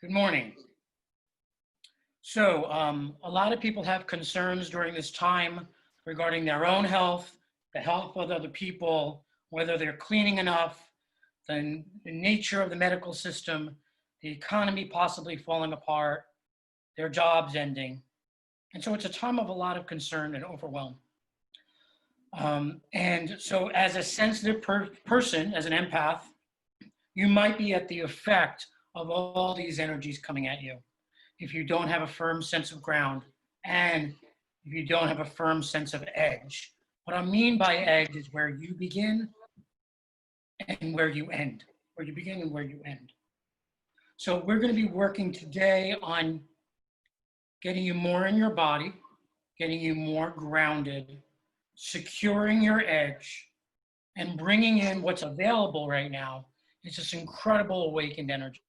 Good morning. So a lot of people have concerns during this time regarding their own health, the health of other people, whether they're cleaning enough, the nature of the medical system, the economy possibly falling apart, their jobs ending. And so it's a time of a lot of concern and overwhelm. And so as a sensitive person, as an empath, you might be at the effect of all these energies coming at you if you don't have a firm sense of ground and if you don't have a firm sense of edge. What I mean by edge is where you begin and where you end, where you begin and where you end. So we're going to be working today on getting you more in your body, getting you more grounded, securing your edge, and bringing in what's available right now. It's this incredible awakened energy.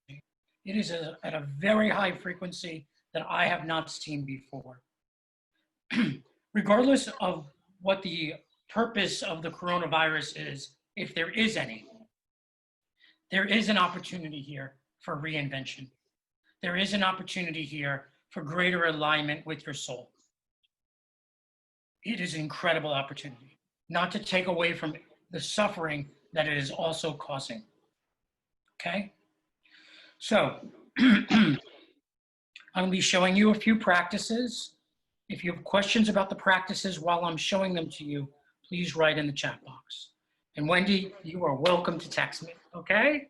It is at a very high frequency that I have not seen before. Regardless of what the purpose of the coronavirus is, if there is any, there is an opportunity here for reinvention. There is an opportunity here for greater alignment with your soul. It is an incredible opportunity, not to take away from the suffering that it is also causing. Okay? So, I'm going to be showing you a few practices. If you have questions about the practices while I'm showing them to you, please write in the chat box. And Wendy, you are welcome to text me, okay?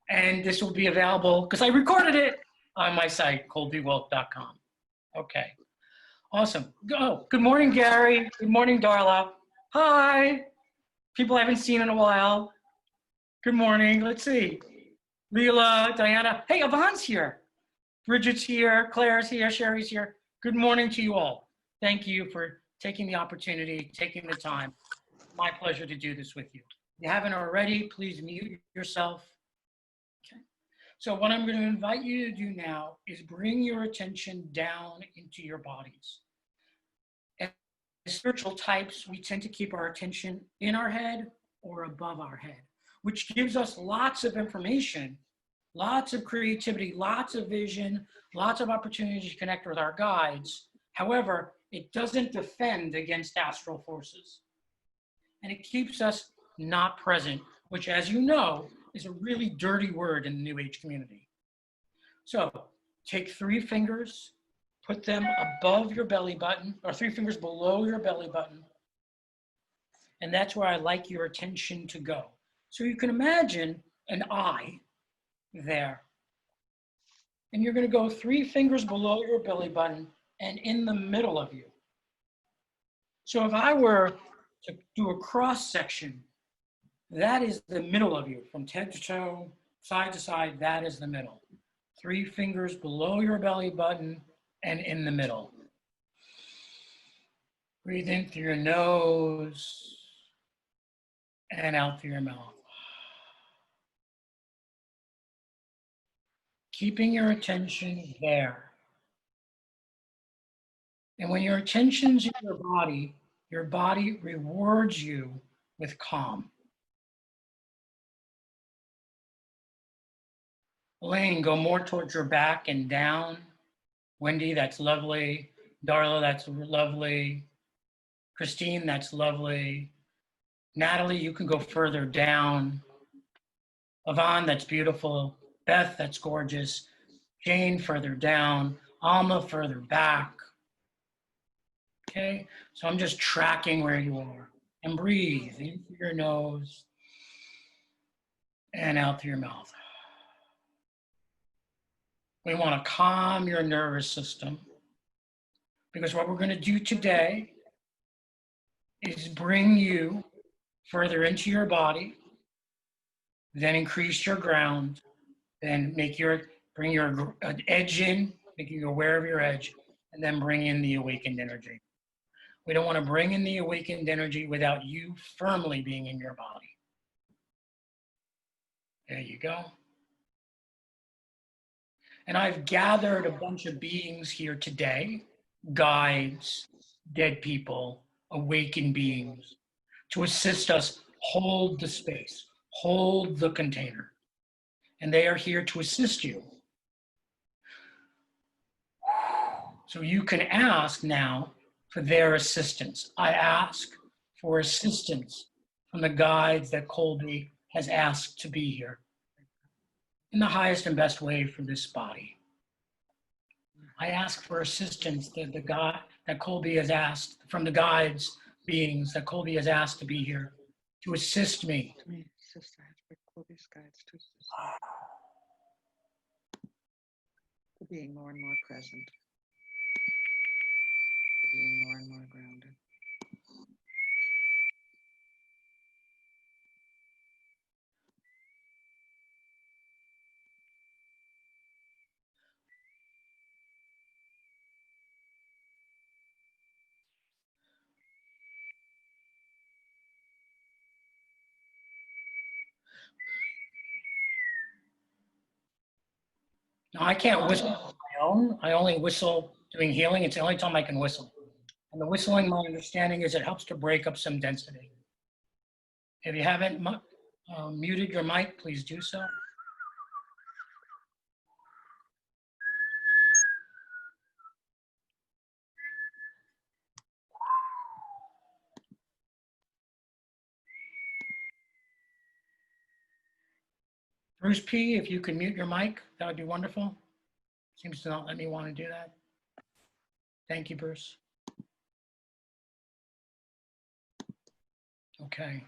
And this will be available, because I recorded it, on my site, colbywilk.com. Okay, awesome. Oh, good morning, Gary. Good morning, Darla. Hi. People I haven't seen in a while. Good morning. Let's see. Leela, Diana. Hey, Yvonne's here. Bridget's here. Claire's here. Sherry's here. Good morning to you all. Thank you for taking the opportunity, taking the time. My pleasure to do this with you. If you haven't already, please mute yourself. Okay. So what I'm going to invite you to do now is bring your attention down into your bodies. As spiritual types, we tend to keep our attention in our head or above our head, which gives us lots of information, lots of creativity, lots of vision, lots of opportunities to connect with our guides. However, it doesn't defend against astral forces. And it keeps us not present, which, as you know, is a really dirty word in the New Age community. So take 3 fingers, put them above your belly button, or 3 fingers below your belly button. And that's where I like your attention to go. So you can imagine an eye there. And you're going to go 3 fingers below your belly button and in the middle of you. So if I were to do a cross section, that is the middle of you, from head to toe, side to side, that is the middle. 3 fingers below your belly button and in the middle. Breathe in through your nose and out through your mouth. Keeping your attention there. And when your attention's in your body rewards you with calm. Elaine, go more towards your back and down. Wendy, that's lovely. Darla, that's lovely. Christine, that's lovely. Natalie, you can go further down. Yvonne, that's beautiful. Beth, that's gorgeous. Jane, further down. Alma, further back. Okay, so I'm just tracking where you are. And breathe in through your nose and out through your mouth. We want to calm your nervous system, because what we're going to do today is bring you further into your body, then increase your ground, then bring your edge in, making you aware of your edge, and then bring in the awakened energy. We don't want to bring in the awakened energy without you firmly being in your body. There you go. And I've gathered a bunch of beings here today, guides, dead people, awakened beings, to assist us hold the space, hold the container. And they are here to assist you So you can ask now for their assistance. I ask for assistance from the guides that Colby has asked to be here in the highest and best way for this body. I ask for assistance that the God that Colby has asked from the guides beings that Colby has asked to be here to assist me. Sister, I ask for Colby's guides to assist me. To being more and more present. To being more and more grounded. Now, I can't whistle on my own. I only whistle doing healing. It's the only time I can whistle. And the whistling, my understanding is it helps to break up some density. If you haven't muted your mic, please do so. Bruce P., if you could mute your mic, that would be wonderful. Seems to not let me want to do that. Thank you, Bruce. Okay.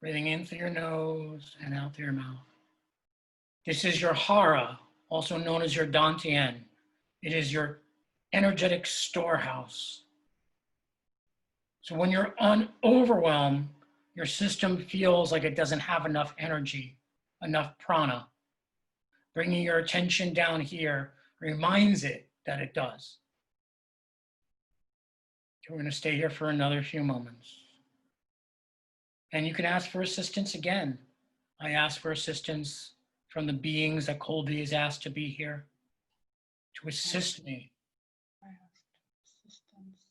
Breathing in through your nose and out through your mouth. This is your hara, also known as your dantian. It is your energetic storehouse. So when you're on overwhelm, your system feels like it doesn't have enough energy, enough prana. Bringing your attention down here reminds it that it does. So we're going to stay here for another few moments. And you can ask for assistance again. I ask for assistance from the beings that Colby has asked to be here to assist me. I asked assistance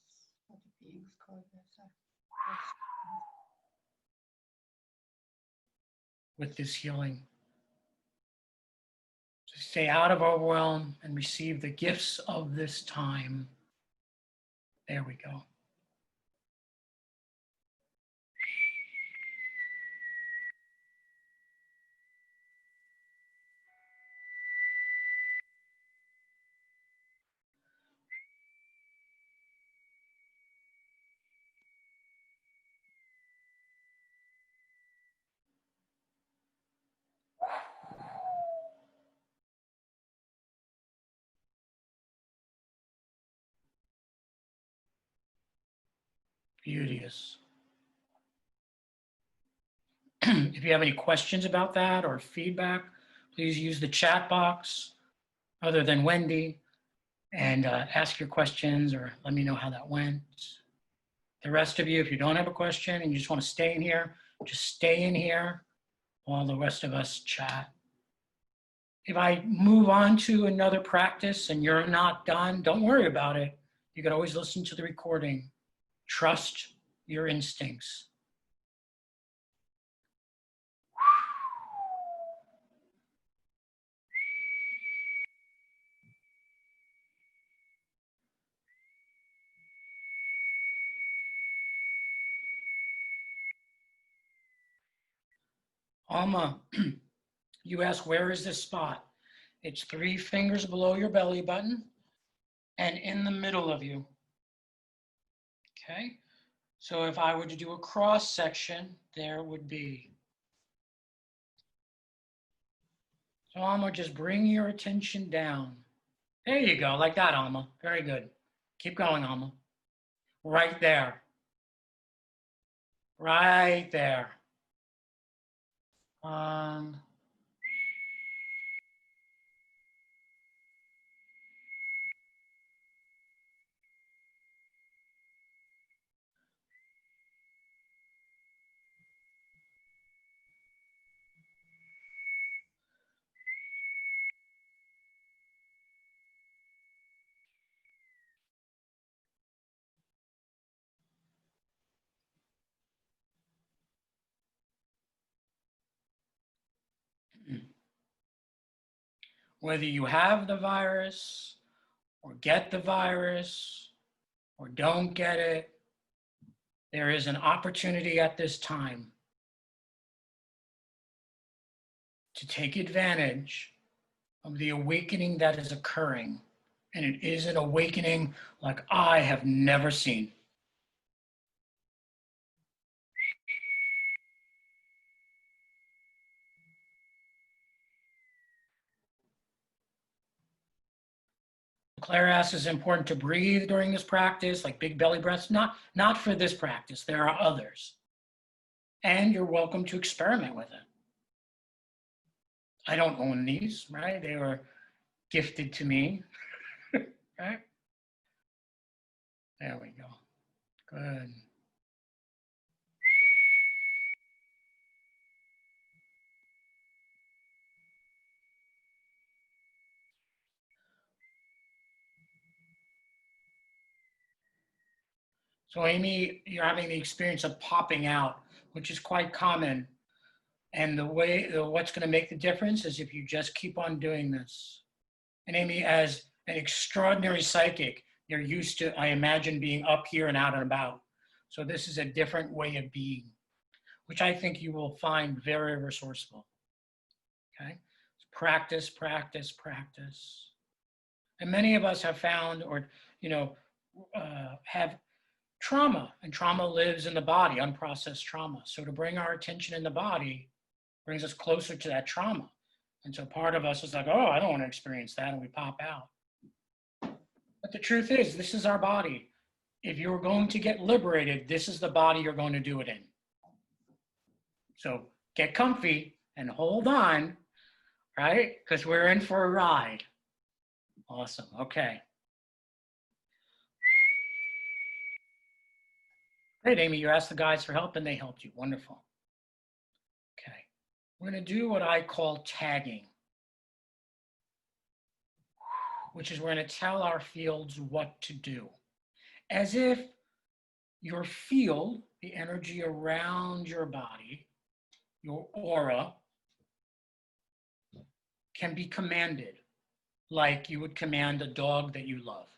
for the beings Colby has asked. With this healing. To stay out of overwhelm and receive the gifts of this time. There we go. Beauteous. If you have any questions about that or feedback, please use the chat box other than Wendy and ask your questions or let me know how that went. The rest of you, if you don't have a question and you just want to stay in here, just stay in here while the rest of us chat. If I move on to another practice and you're not done, don't worry about it. You can always listen to the recording. Trust your instincts. Alma, you ask, where is this spot? It's 3 fingers below your belly button and in the middle of you. Okay, so if I were to do a cross section, there would be. So Alma, just bring your attention down. There you go, like that, Alma. Very good. Keep going, Alma. Right there. Right there. Whether you have the virus or get the virus or don't get it, there is an opportunity at this time to take advantage of the awakening that is occurring. And it is an awakening like I have never seen. Claire asks, is it important to breathe during this practice, like big belly breaths? Not for this practice. There are others. And you're welcome to experiment with it. I don't own these, right? They were gifted to me, right? There we go. Good. So Amy, you're having the experience of popping out, which is quite common. And what's going to make the difference is if you just keep on doing this. And Amy, as an extraordinary psychic, you're used to, I imagine, being up here and out and about. So this is a different way of being, which I think you will find very resourceful. Okay? Practice, practice, practice. And many of us have found or, have trauma, and trauma lives in the body, unprocessed trauma. So to bring our attention in the body brings us closer to that trauma. And so part of us is like, oh, I don't want to experience that, and we pop out. But the truth is, this is our body. If you're going to get liberated, this is the body you're going to do it in. So get comfy and hold on, right? Because we're in for a ride. Awesome, okay. Great, Amy, you asked the guides for help and they helped you, wonderful. Okay, we're gonna do what I call tagging, which is we're gonna tell our fields what to do. As if your field, the energy around your body, your aura, can be commanded like you would command a dog that you love.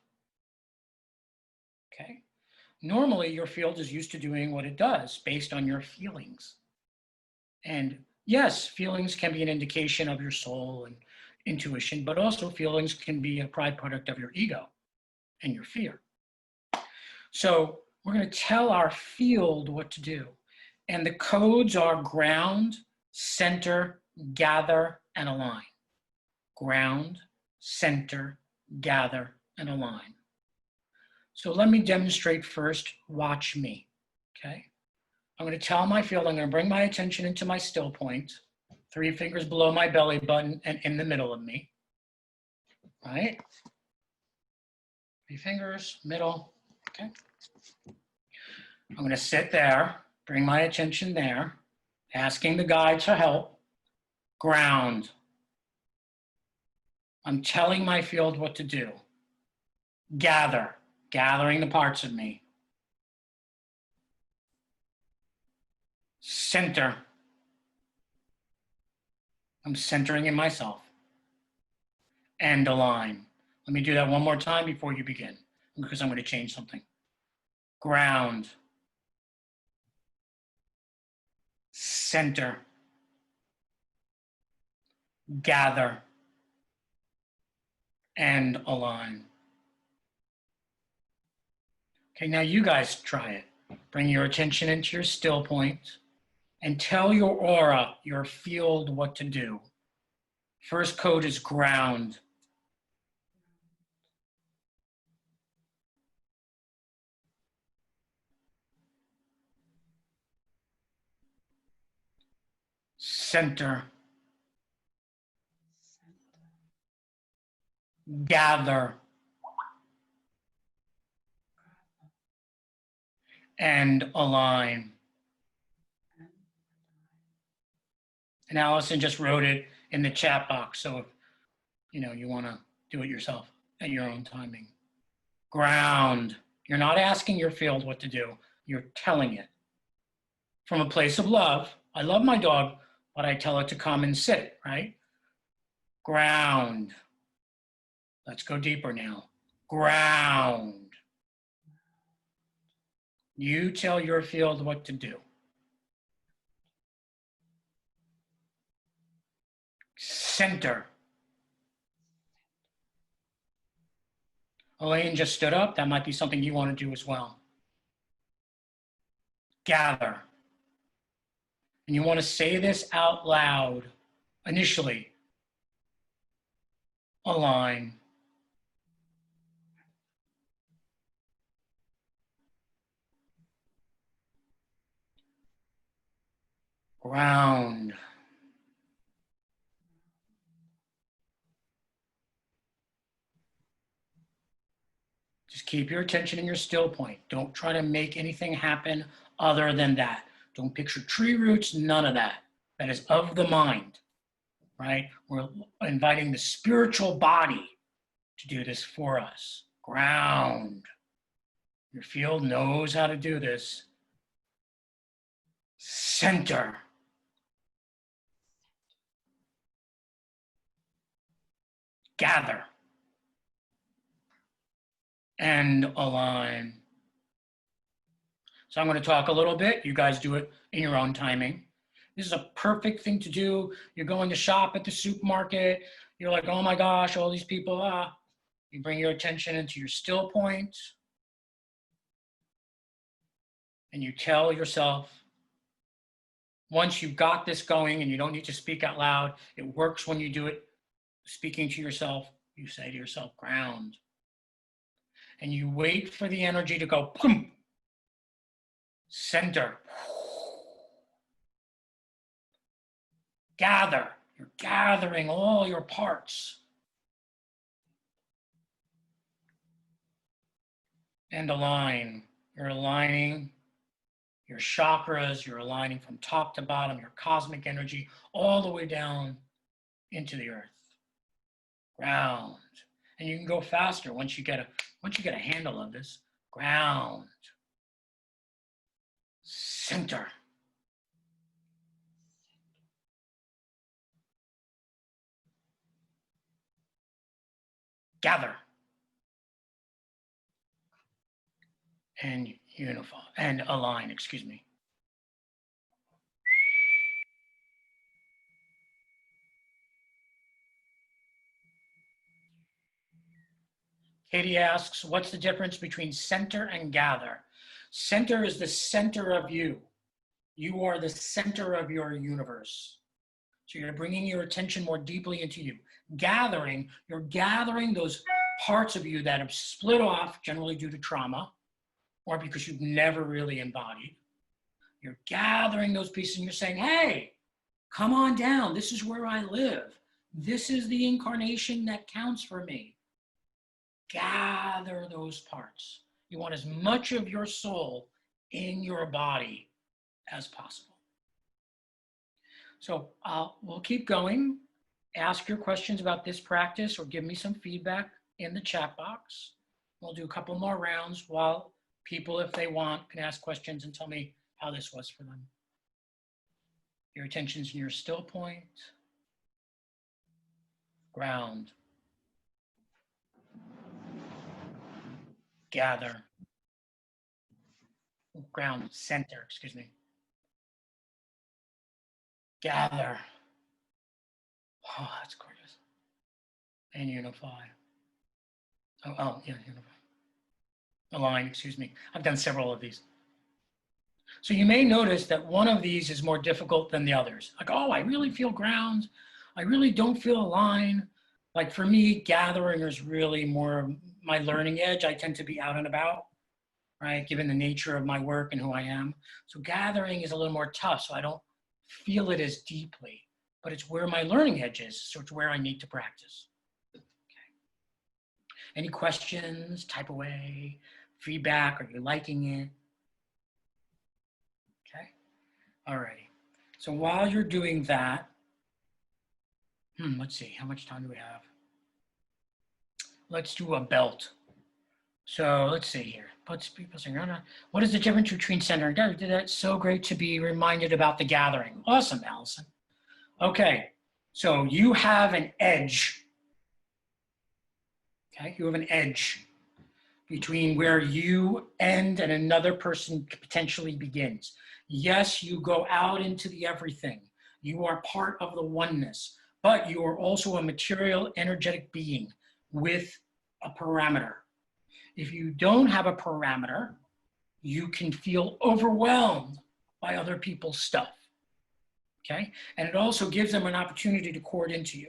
Okay? Normally, your field is used to doing what it does based on your feelings. And yes, feelings can be an indication of your soul and intuition, but also feelings can be a byproduct of your ego and your fear. So we're going to tell our field what to do. And the codes are ground, center, gather, and align. Ground, center, gather, and align. So let me demonstrate first. Watch me, okay? I'm going to tell my field, I'm going to bring my attention into my still point, 3 fingers below my belly button and in the middle of me, right? 3 fingers, middle, okay? I'm going to sit there, bring my attention there, asking the guides for help. Ground. I'm telling my field what to do. Gather. Gathering the parts of me. Center. I'm centering in myself. And align. Let me do that one more time before you begin, because I'm going to change something. Ground. Center. Gather. And align. Okay, now you guys try it. Bring your attention into your still point and tell your aura, your field, what to do. First code is ground. Center. Gather. And align. And Allison just wrote it in the chat box, so if you want to do it yourself at your own timing. Ground. You're not asking your field what to do. You're telling it. From a place of love. I love my dog, but I tell it to come and sit, right? Ground. Let's go deeper now. Ground. You tell your field what to do. Center. Elaine just stood up. That might be something you want to do as well. Gather. And you want to say this out loud initially. Align. Ground. Just keep your attention in your still point. Don't try to make anything happen other than that. Don't picture tree roots, none of that. That is of the mind, right? We're inviting the spiritual body to do this for us. Ground. Your field knows how to do this. Center. Gather. And align. So I'm going to talk a little bit. You guys do it in your own timing. This is a perfect thing to do. You're going to shop at the supermarket. You're like, oh my gosh, all these people. You bring your attention into your still point. And you tell yourself, once you've got this going and you don't need to speak out loud, it works when you do it speaking to yourself. You say to yourself, ground. And you wait for the energy to go, boom. Center. Gather. You're gathering all your parts. And align. You're aligning your chakras. You're aligning from top to bottom, your cosmic energy, all the way down into the earth. Ground. And you can go faster once you get a handle of this. Ground. Center. Gather. And unify. And align, excuse me. Katie asks, what's the difference between center and gather? Center is the center of you. You are the center of your universe. So you're bringing your attention more deeply into you. Gathering, you're gathering those parts of you that have split off, generally due to trauma, or because you've never really embodied. You're gathering those pieces and you're saying, hey, come on down. This is where I live. This is the incarnation that counts for me. Gather those parts. You want as much of your soul in your body as possible. So we'll keep going. Ask your questions about this practice or give me some feedback in the chat box. We'll do a couple more rounds while people, if they want, can ask questions and tell me how this was for them. Your attention's in your still point. Ground. Gather. Ground, center, excuse me. Gather. Oh, that's gorgeous. And unify. Oh, yeah, unify. Align, excuse me. I've done several of these. So you may notice that one of these is more difficult than the others. Like, oh, I really feel ground. I really don't feel align. Like for me, gathering is really more my learning edge. I tend to be out and about, right? Given the nature of my work and who I am. So gathering is a little more tough. So I don't feel it as deeply, but it's where my learning edge is. So it's where I need to practice. Okay. Any questions? Type away. Feedback? Are you liking it? Okay. All righty. So while you're doing that, let's see, how much time do we have? Let's do a belt. So let's see here. What is the difference between center and gather? That's so great to be reminded about the gathering. Awesome, Allison. Okay, so you have an edge. Okay, you have an edge. between where you end and another person potentially begins. Yes, you go out into the everything. You are part of the oneness, but you are also a material, energetic being with a parameter. If you don't have a parameter, you can feel overwhelmed by other people's stuff, okay? And it also gives them an opportunity to cord into you.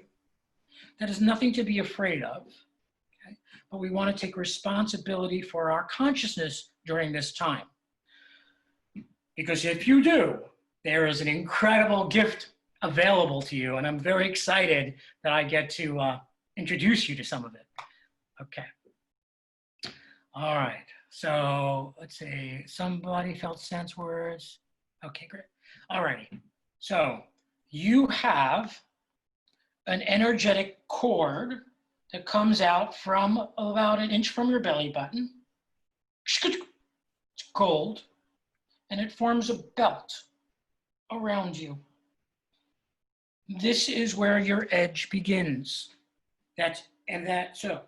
That is nothing to be afraid of, okay? But we want to take responsibility for our consciousness during this time. Because if you do, there is an incredible gift available to you, and I'm very excited that I get to introduce you to some of it. Okay. All right. So let's see. Somebody felt sense words. Okay, great. All righty. So you have an energetic cord that comes out from about an inch from your belly button. It's gold, and it forms a belt around you. This is where your edge begins. So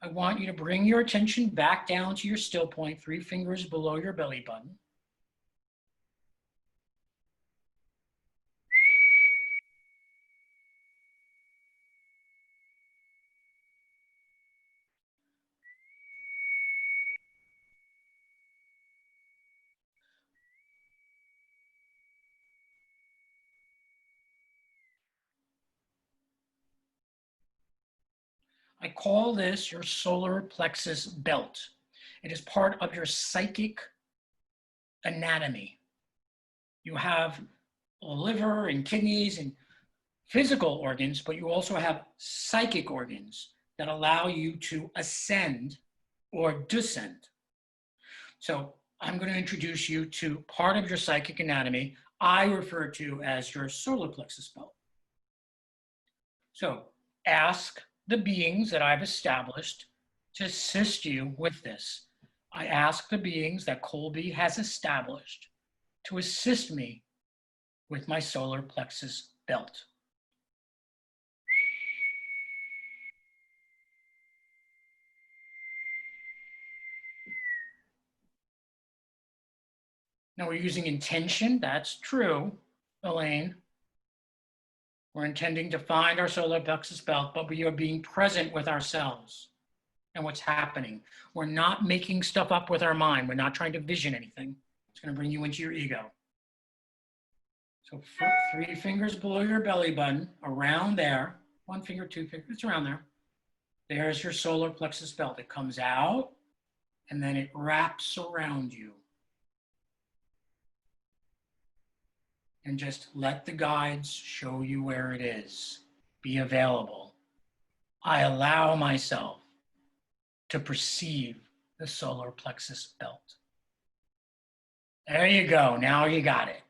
I want you to bring your attention back down to your still point, 3 fingers below your belly button. I call this your solar plexus belt. It is part of your psychic anatomy. You have a liver and kidneys and physical organs, but you also have psychic organs that allow you to ascend or descend. So I'm going to introduce you to part of your psychic anatomy I refer to as your solar plexus belt. So ask the beings that I've established to assist you with this. I ask the beings that Colby has established to assist me with my solar plexus belt. Now we're using intention, that's true, Elaine. We're intending to find our solar plexus belt, but we are being present with ourselves and what's happening. We're not making stuff up with our mind. We're not trying to vision anything. It's going to bring you into your ego. So 3 fingers below your belly button, around there, 1 finger, 2 fingers, it's around there. There's your solar plexus belt. It comes out and then it wraps around you. And just let the guides show you where it is. Be available. I allow myself to perceive the solar plexus belt. There you go. Now you got it.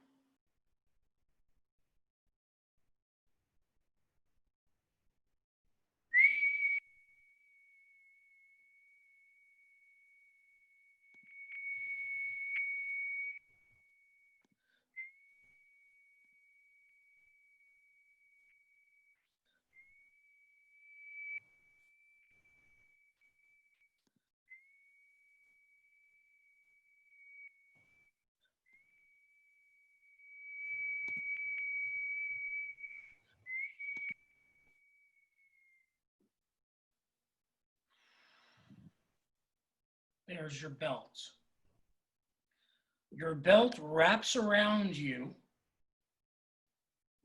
There's your belt. Your belt wraps around you,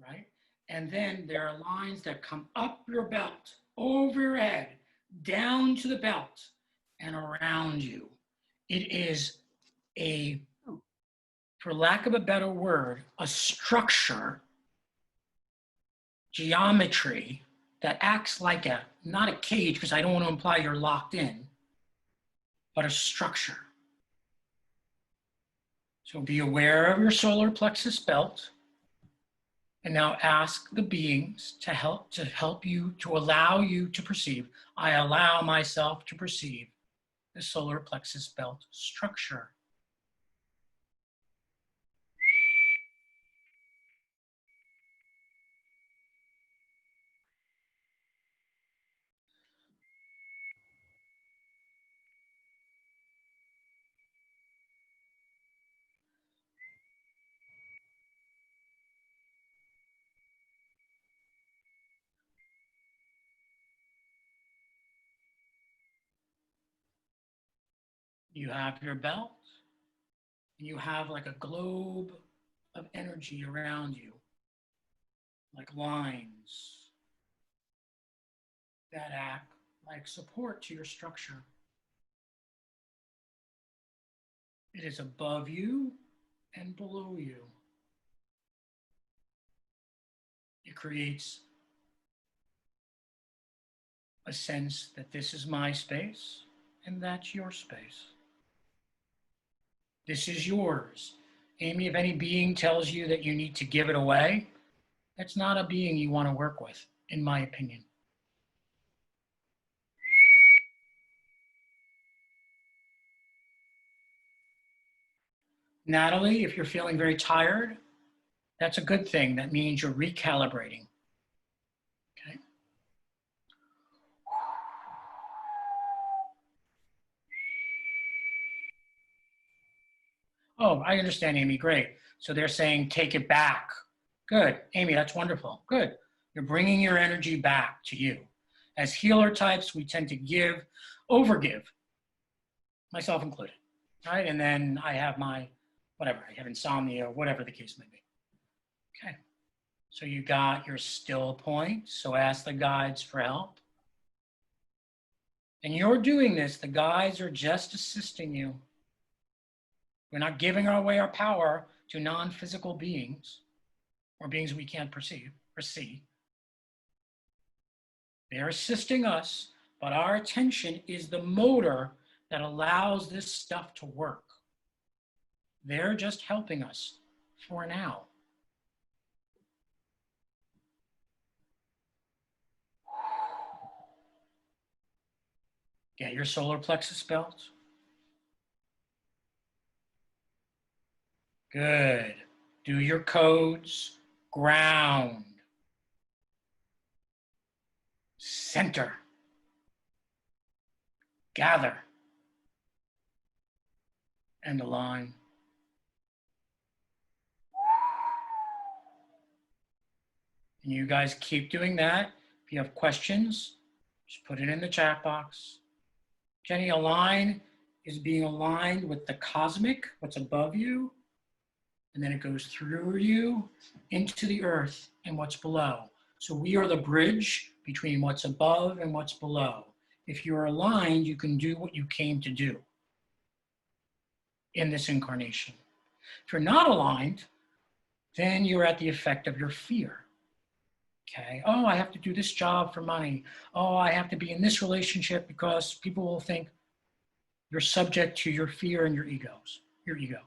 right? And then there are lines that come up your belt, over your head, down to the belt, and around you. It is a, for lack of a better word, a structure, geometry that acts like a, not a cage, because I don't want to imply you're locked in, but a structure. So be aware of your solar plexus belt. And now ask the beings to help you, to allow you to perceive. I allow myself to perceive the solar plexus belt structure. You have your belt, and you have like a globe of energy around you, like lines that act like support to your structure. It is above you and below you. It creates a sense that this is my space and that's your space. This is yours. Amy, if any being tells you that you need to give it away, that's not a being you want to work with, in my opinion. Natalie, if you're feeling very tired, that's a good thing. That means you're recalibrating. Okay. Oh, I understand, Amy. Great. So they're saying take it back. Good. Amy, that's wonderful. Good. You're bringing your energy back to you. As healer types, we tend to give, overgive, myself included. Right? And then I have my, whatever, I have insomnia, whatever the case may be. Okay. So you got your still point. So ask the guides for help. And you're doing this. The guides are just assisting you. We're not giving away our power to non-physical beings or beings we can't perceive or see. They're assisting us, but our attention is the motor that allows this stuff to work. They're just helping us for now. Get your solar plexus belt. Good. Do your codes. Ground. Center. Gather. And align. And you guys keep doing that. If you have questions, just put it in the chat box. Jenny, align is being aligned with the cosmic, what's above you, and then it goes through you into the earth and what's below. So we are the bridge between what's above and what's below. If you're aligned, you can do what you came to do in this incarnation. If you're not aligned, then you're at the effect of your fear. Okay, oh, I have to do this job for money. Oh, I have to be in this relationship because people will think you're subject to your fear and your egos, your ego.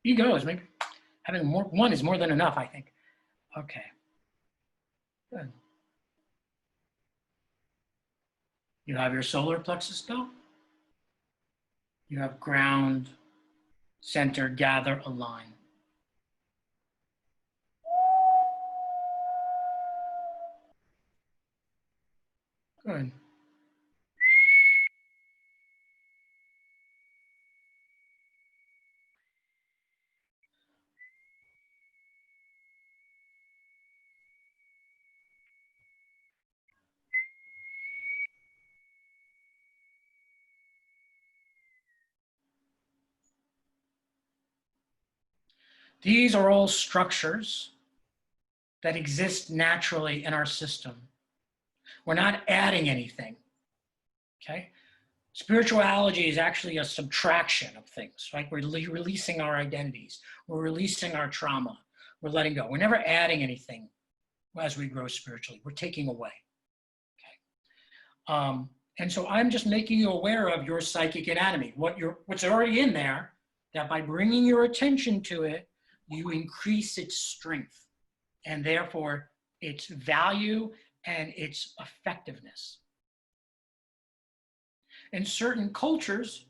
Egos, maybe having one is more than enough, I think. Okay, good. You have your solar plexus belt. You have ground, center, gather, align. Good. These are all structures that exist naturally in our system. We're not adding anything, okay? Spirituality is actually a subtraction of things, right? We're releasing our identities. We're releasing our trauma. We're letting go. We're never adding anything as we grow spiritually. We're taking away, okay? And so I'm just making you aware of your psychic anatomy, what's already in there, that by bringing your attention to it, you increase its strength and therefore its value and its effectiveness. In certain cultures,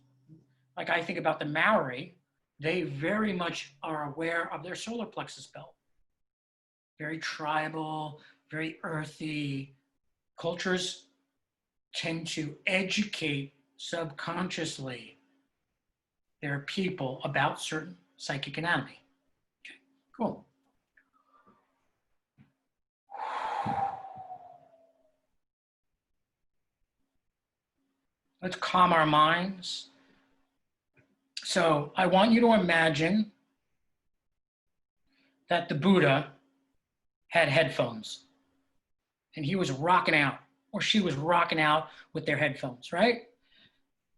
like I think about the Maori, they very much are aware of their solar plexus belt. Very tribal, very earthy. Cultures tend to educate subconsciously their people about certain psychic anatomy. Okay, cool. Let's calm our minds. So I want you to imagine that the Buddha had headphones and he was rocking out, or she was rocking out with their headphones, right?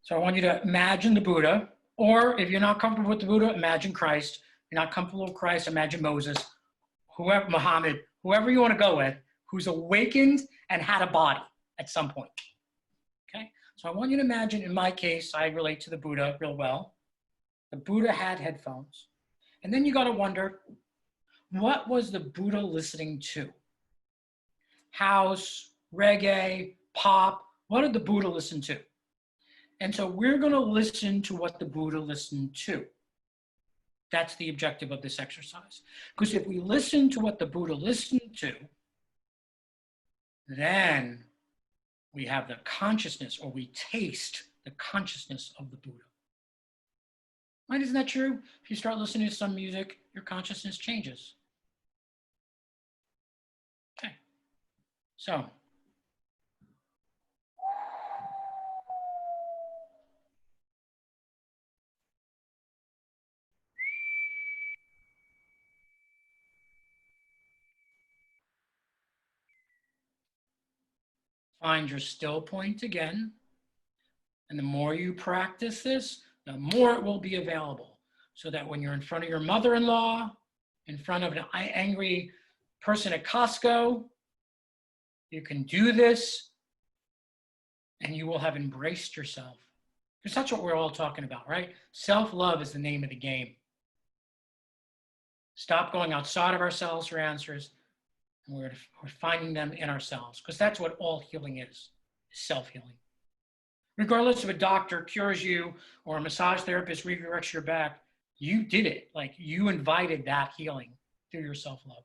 So I want you to imagine the Buddha, or if you're not comfortable with the Buddha, imagine Christ. If you're not comfortable with Christ, imagine Moses, whoever, Muhammad, whoever you want to go with, who's awakened and had a body at some point. Okay? So I want you to imagine, in my case, I relate to the Buddha real well. The Buddha had headphones. And then you got to wonder, what was the Buddha listening to? House, reggae, pop, what did the Buddha listen to? And so we're going to listen to what the Buddha listened to. That's the objective of this exercise. Because if we listen to what the Buddha listened to, then we have the consciousness, or we taste the consciousness of the Buddha. Right? Isn't that true? If you start listening to some music, your consciousness changes. Okay. So, find your still point again. And the more you practice this, the more it will be available. So that when you're in front of your mother-in-law, in front of an angry person at Costco, you can do this and you will have embraced yourself. Because that's what we're all talking about, right? Self-love is the name of the game. Stop going outside of ourselves for answers, and we're finding them in ourselves, because that's what all healing is self-healing. Regardless if a doctor cures you or a massage therapist redirects your back, you did it. Like, you invited that healing through your self-love.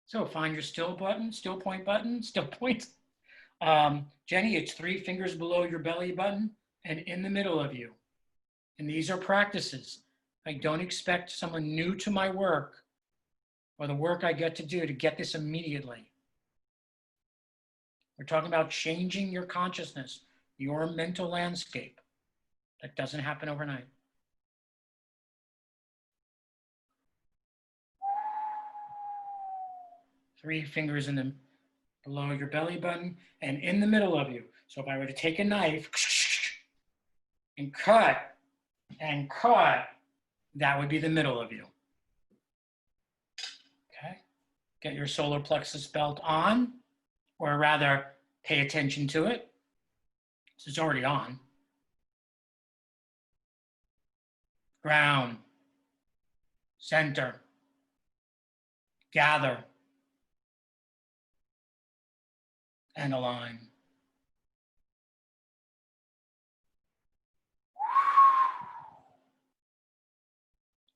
So find your still button, still point button, still point. Jenny, it's 3 fingers below your belly button and in the middle of you. And these are practices. I don't expect someone new to my work or the work I get to do to get this immediately. We're talking about changing your consciousness, your mental landscape. That doesn't happen overnight. Three fingers in the below your belly button and in the middle of you. So if I were to take a knife and cut, that would be the middle of you. Okay? Get your solar plexus belt on, or rather, pay attention to it. So it's already on. Ground, center, gather, and align.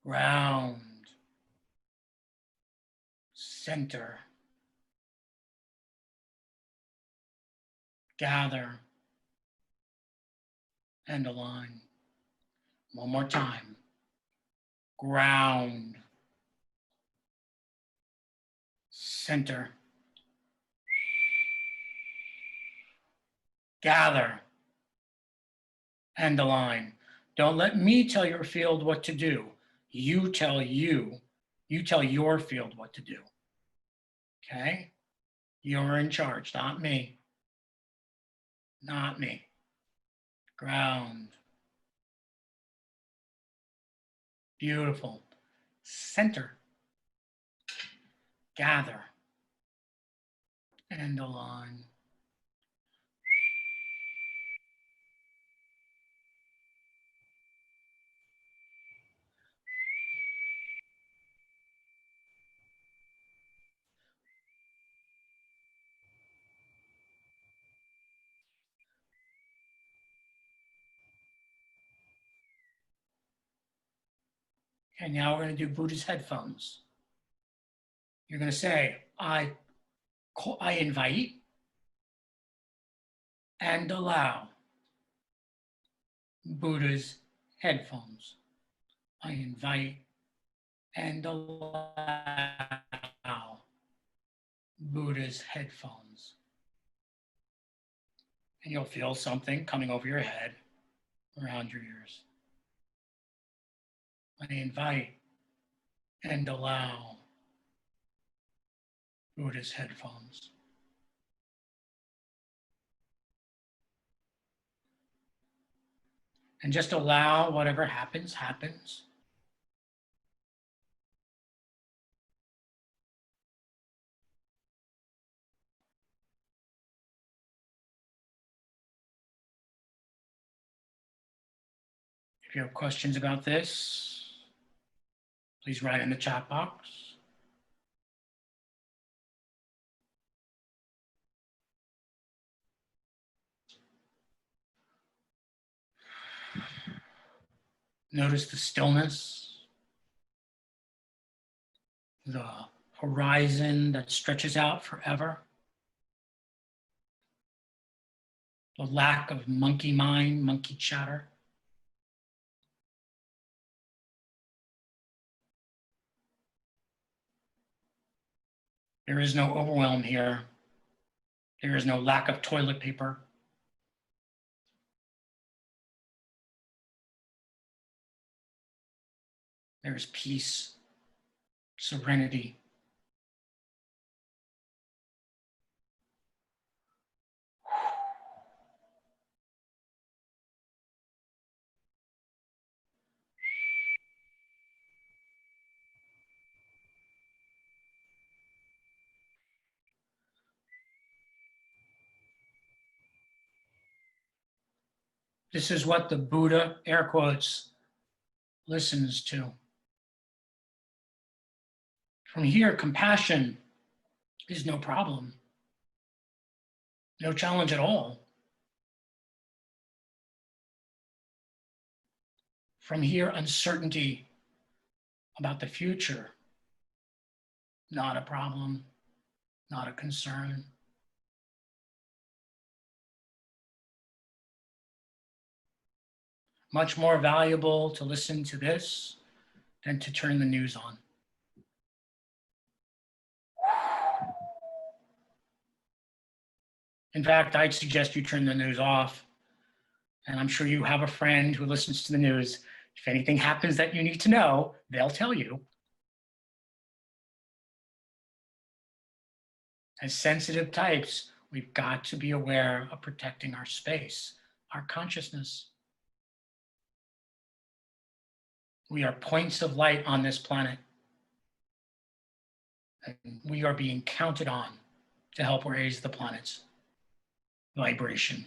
Ground, center, gather, and align. One more time. Ground, center, gather, and align. Don't let me tell your field what to do. You tell your field what to do. Okay? You're in charge, not me. Not me. Ground. Beautiful. Center. Gather. And align. Okay, now we're going to do Buddha's headphones. You're going to say, I invite and allow Buddha's headphones. I invite and allow Buddha's headphones. And you'll feel something coming over your head, around your ears. I invite and allow Buddha's headphones. And just allow whatever happens, happens. If you have questions about this, please write in the chat box. Notice the stillness, the horizon that stretches out forever, the lack of monkey mind, monkey chatter. There is no overwhelm here. There is no lack of toilet paper. There is peace, serenity. This is what the Buddha, air quotes, listens to. From here, compassion is no problem, no challenge at all. From here, uncertainty about the future, not a problem, not a concern. Much more valuable to listen to this than to turn the news on. In fact, I'd suggest you turn the news off. And I'm sure you have a friend who listens to the news. If anything happens that you need to know, they'll tell you. As sensitive types, we've got to be aware of protecting our space, our consciousness. We are points of light on this planet. And we are being counted on to help raise the planet's vibration.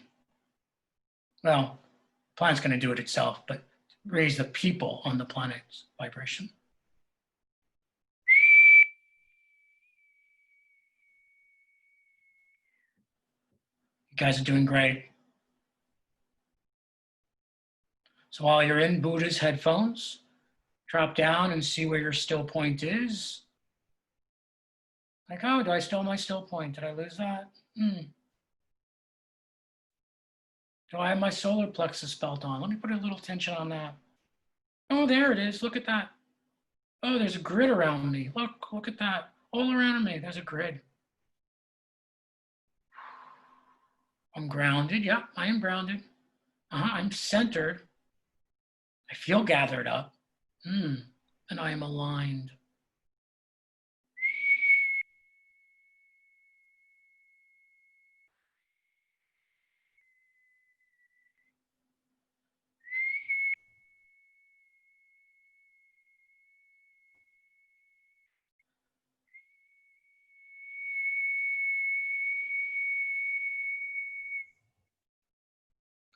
Well, the planet's going to do it itself, but raise the people on the planet's vibration. You guys are doing great. So while you're in Buddha's headphones, drop down and see where your still point is. Like, oh, do I still my still point? Did I lose that? Do I have my solar plexus belt on? Let me put a little tension on that. Oh, there it is. Look at that. Oh, there's a grid around me. Look at that. All around me, there's a grid. I'm grounded. Yeah, I am grounded. I'm centered. I feel gathered up. And I am aligned.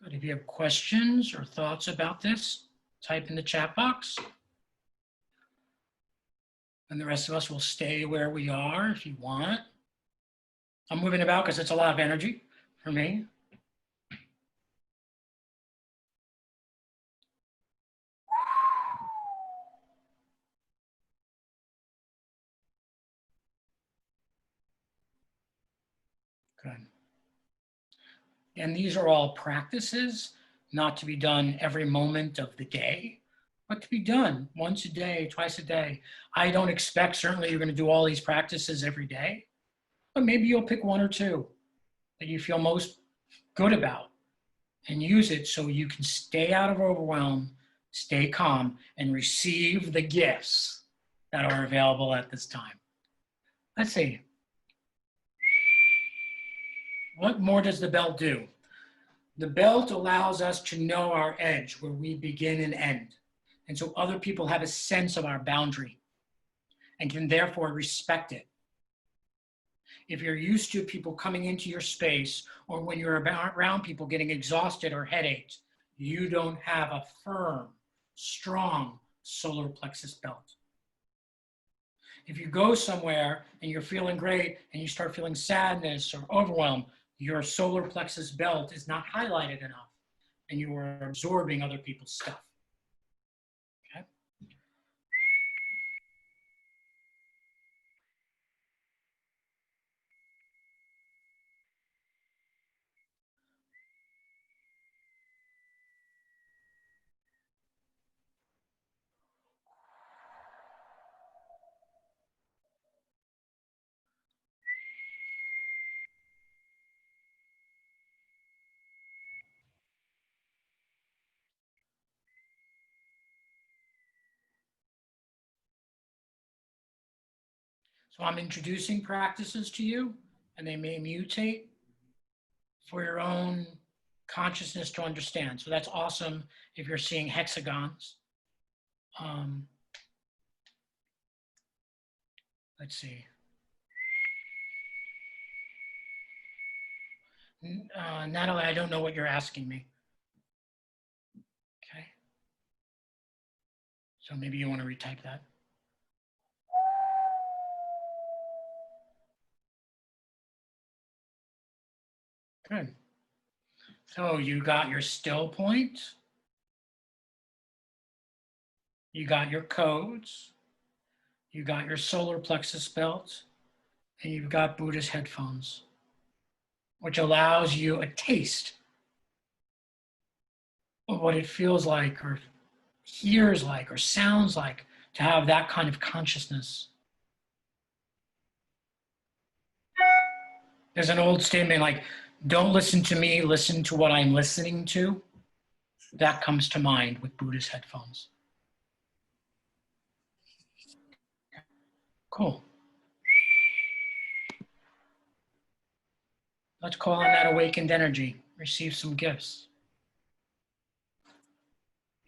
Good. If you have questions or thoughts about this, type in the chat box. And the rest of us will stay where we are if you want. I'm moving about because it's a lot of energy for me. Good. And these are all practices, not to be done every moment of the day, but to be done once a day, twice a day. I don't expect certainly you're going to do all these practices every day, but maybe you'll pick one or two that you feel most good about, and use it so you can stay out of overwhelm, stay calm, and receive the gifts that are available at this time. Let's see. What more does the belt do? The belt allows us to know our edge, where we begin and end. And so other people have a sense of our boundary and can therefore respect it. If you're used to people coming into your space, or when you're around people getting exhausted or headaches, you don't have a firm, strong solar plexus belt. If you go somewhere and you're feeling great and you start feeling sadness or overwhelm, your solar plexus belt is not highlighted enough and you are absorbing other people's stuff. Okay? So I'm introducing practices to you, and they may mutate for your own consciousness to understand. So that's awesome if you're seeing hexagons. Let's see. Natalie, I don't know what you're asking me. Okay. So maybe you want to retype that. Good. So you got your still point. You got your codes. You got your solar plexus belt. And you've got Buddhist headphones, which allows you a taste of what it feels like or hears like or sounds like to have that kind of consciousness. There's an old statement like, don't listen to me, listen to what I'm listening to. That comes to mind with Buddhist headphones. Cool. Let's call on that awakened energy. Receive some gifts.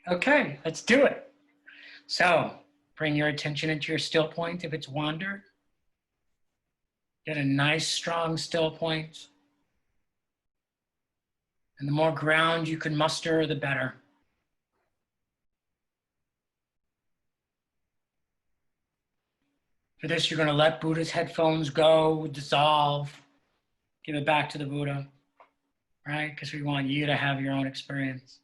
Okay, let's do it. So bring your attention into your still point if it's wandered. Get a nice, strong still point. And the more ground you can muster, the better. For this, you're going to let Buddha's headphones go, dissolve, give it back to the Buddha, right? Because we want you to have your own experience.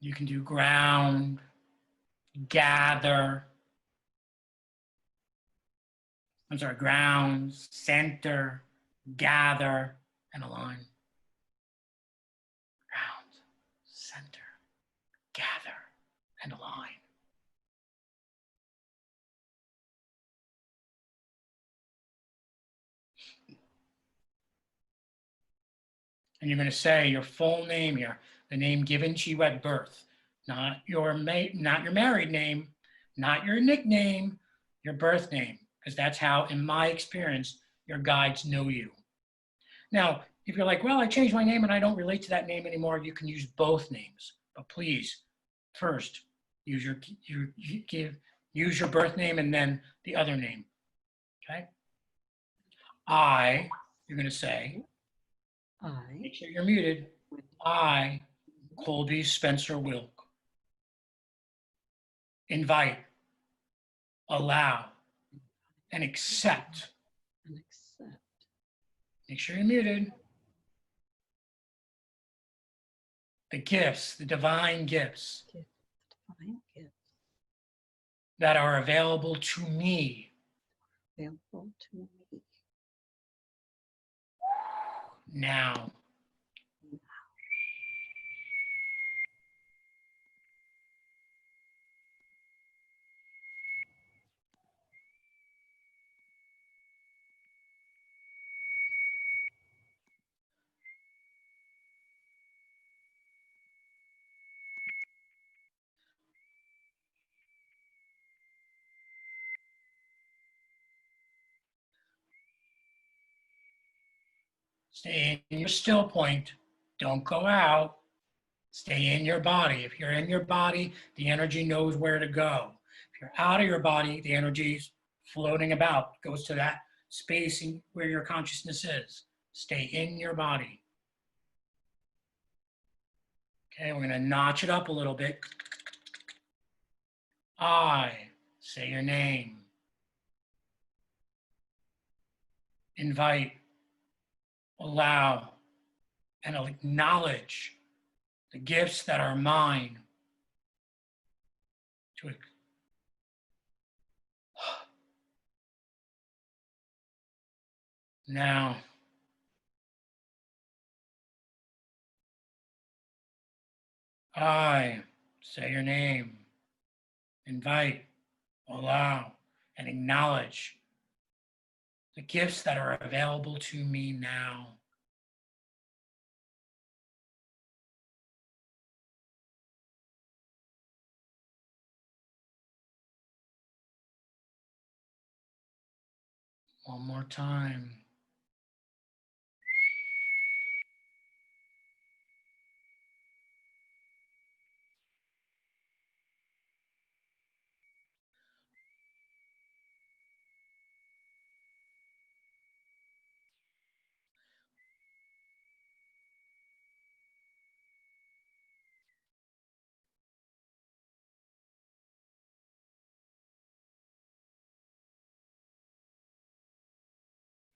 You can do ground, gather. I'm sorry, ground, center, gather, and align. Ground, center, gather, and align. And you're going to say your full name here, the name given to you at birth, not your married name, not your nickname, your birth name, because that's how, in my experience, your guides know you. Now, if you're like, well, I changed my name and I don't relate to that name anymore, you can use both names. But please, first, use your birth name and then the other name. Okay? You're going to say, make sure you're muted. I, Colby Spencer Wilk, invite, allow, and accept. Make sure you're muted. The gifts, the divine gifts that are available to me. Now. Stay in your still point. Don't go out. Stay in your body. If you're in your body, the energy knows where to go. If you're out of your body, the energy's floating about, goes to that space where your consciousness is. Stay in your body. Okay, we're going to notch it up a little bit. I, say your name. Invite, allow, and acknowledge the gifts that are mine. Now, I, say your name. Invite, allow, and acknowledge the gifts that are available to me now. One more time.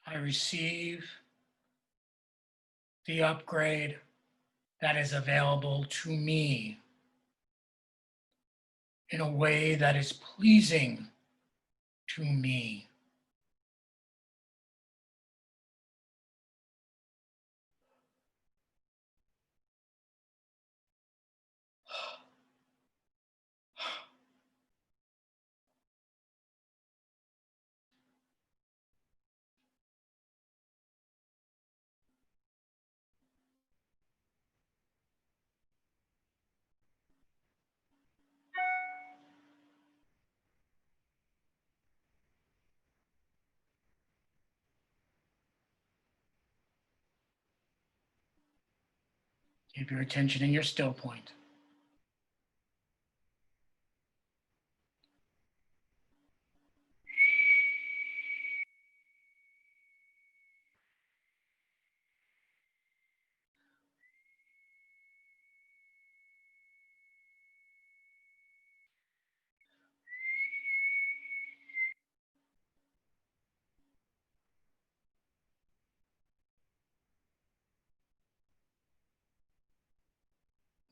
I receive the upgrade that is available to me in a way that is pleasing to me. Keep your attention in your still point.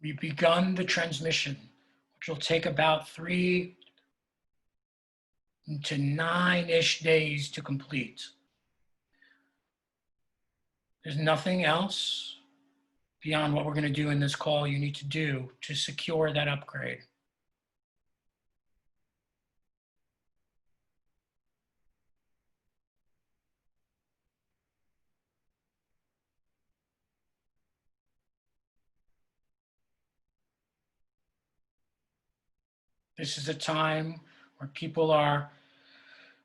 We've begun the transmission, which will take about 3 to 9-ish days to complete. There's nothing else beyond what we're going to do in this call you need to do to secure that upgrade. This is a time where people are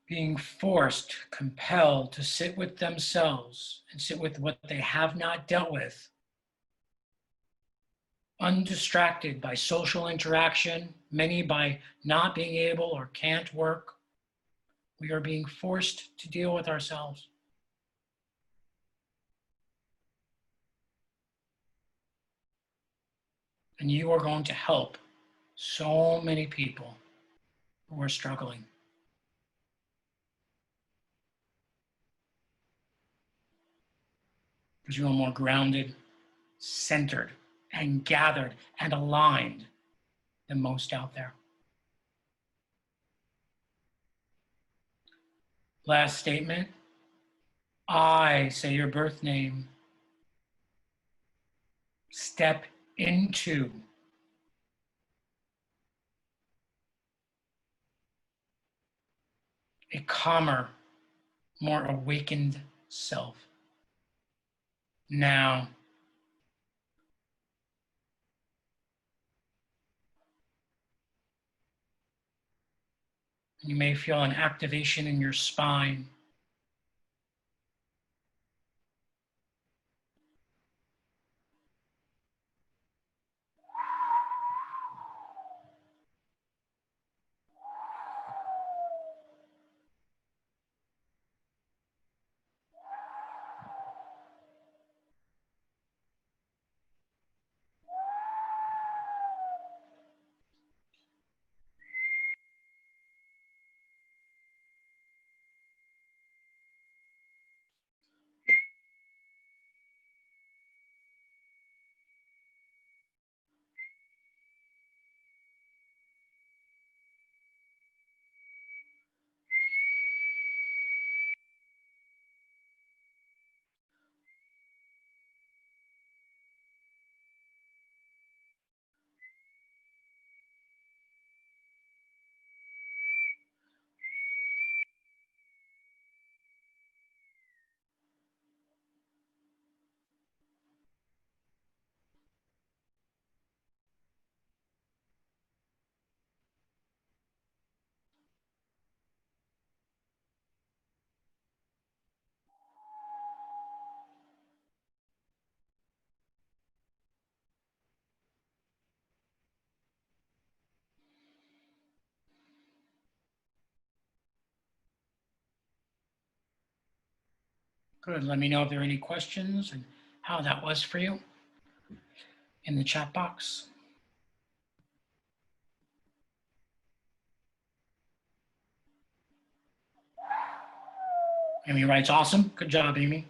being forced, compelled to sit with themselves and sit with what they have not dealt with, undistracted by social interaction, many by not being able or can't work. We are being forced to deal with ourselves. And you are going to help so many people who are struggling. Because you are more grounded, centered, and gathered and aligned than most out there. Last statement. I, say your birth name, step into a calmer, more awakened self. Now, you may feel an activation in your spine. Good. Let me know if there are any questions and how that was for you in the chat box. Amy writes, awesome. Good job, Amy.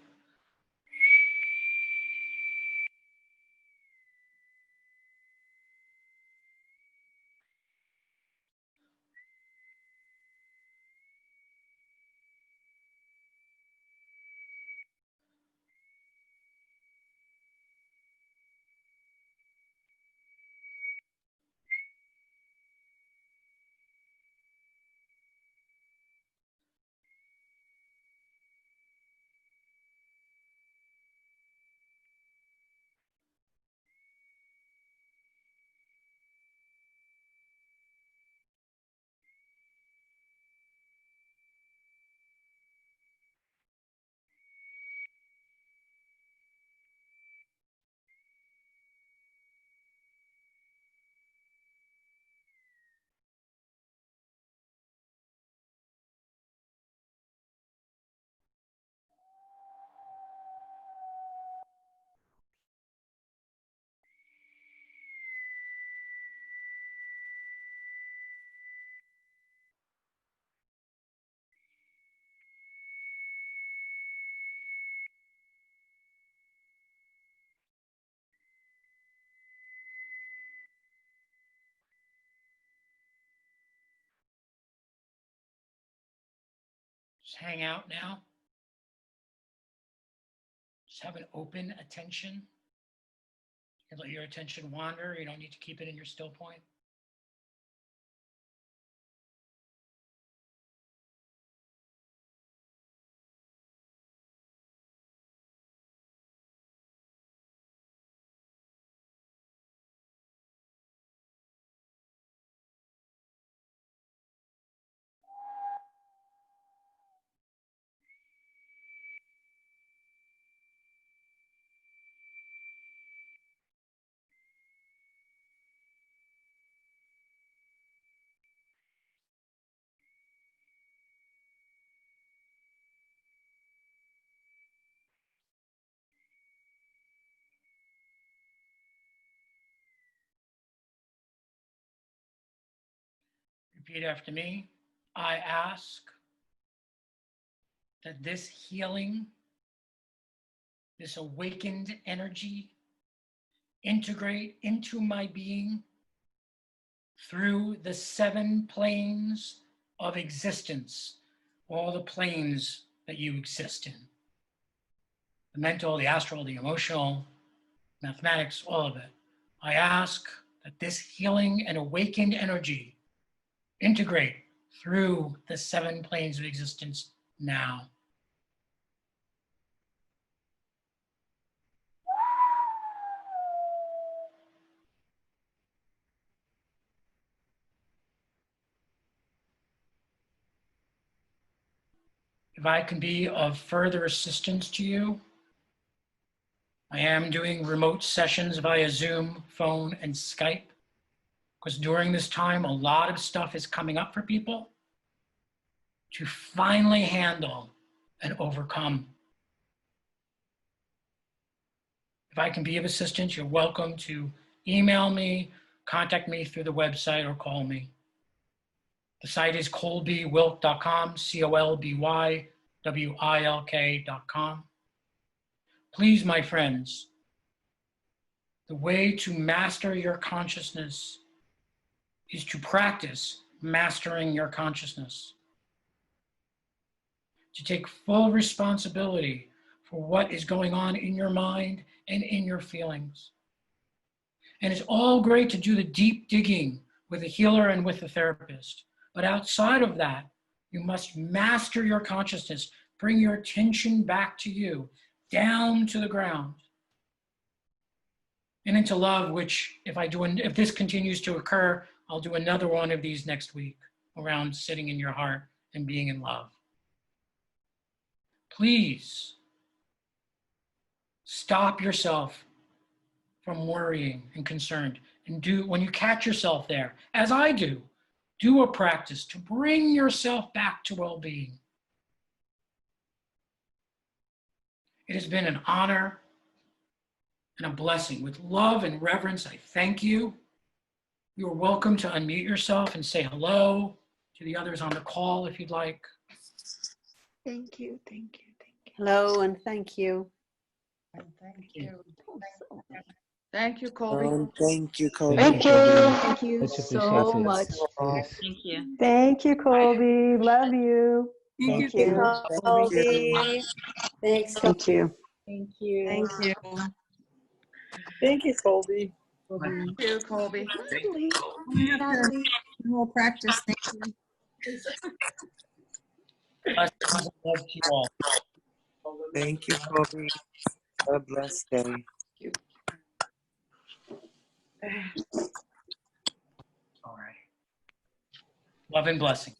Just hang out now. Just have an open attention. You can let your attention wander. You don't need to keep it in your still point. Repeat after me. I ask that this healing, this awakened energy integrate into my being through the 7 planes of existence, all the planes that you exist in. The mental, the astral, the emotional, mathematics, all of it. I ask that this healing and awakened energy integrate through the 7 planes of existence now. If I can be of further assistance to you, I am doing remote sessions via Zoom, phone, and Skype, because during this time, a lot of stuff is coming up for people to finally handle and overcome. If I can be of assistance, you're welcome to email me, contact me through the website, or call me. The site is colbywilk.com, COLBYWILK.com. Please, my friends, the way to master your consciousness is to practice mastering your consciousness. To take full responsibility for what is going on in your mind and in your feelings. And it's all great to do the deep digging with a healer and with a therapist. But outside of that, you must master your consciousness, bring your attention back to you, down to the ground, and into love, which if this continues to occur, I'll do another one of these next week around sitting in your heart and being in love. Please stop yourself from worrying and concerned, and when you catch yourself there, as I do a practice to bring yourself back to well-being. It has been an honor and a blessing. With love and reverence, I thank you. You are welcome to unmute yourself and say hello to the others on the call if you'd like. Thank you, thank you, thank you. Hello and thank you. And thank you. Thank you, Colby. Oh, thank you, Colby. Thank you. Thank you Much so appreciated. much. Yes. Thank you. Thank you, Colby. Love you. Thank Thank you. you. Thanks. Thank you. Thank you. Thank you. Thank you, Colby. Thank you, Colby. Natalie. We have to whole practice. Thank you. Blessings and love to you all. Thank you, Colby. Have a blessed day. All right. Love and blessings.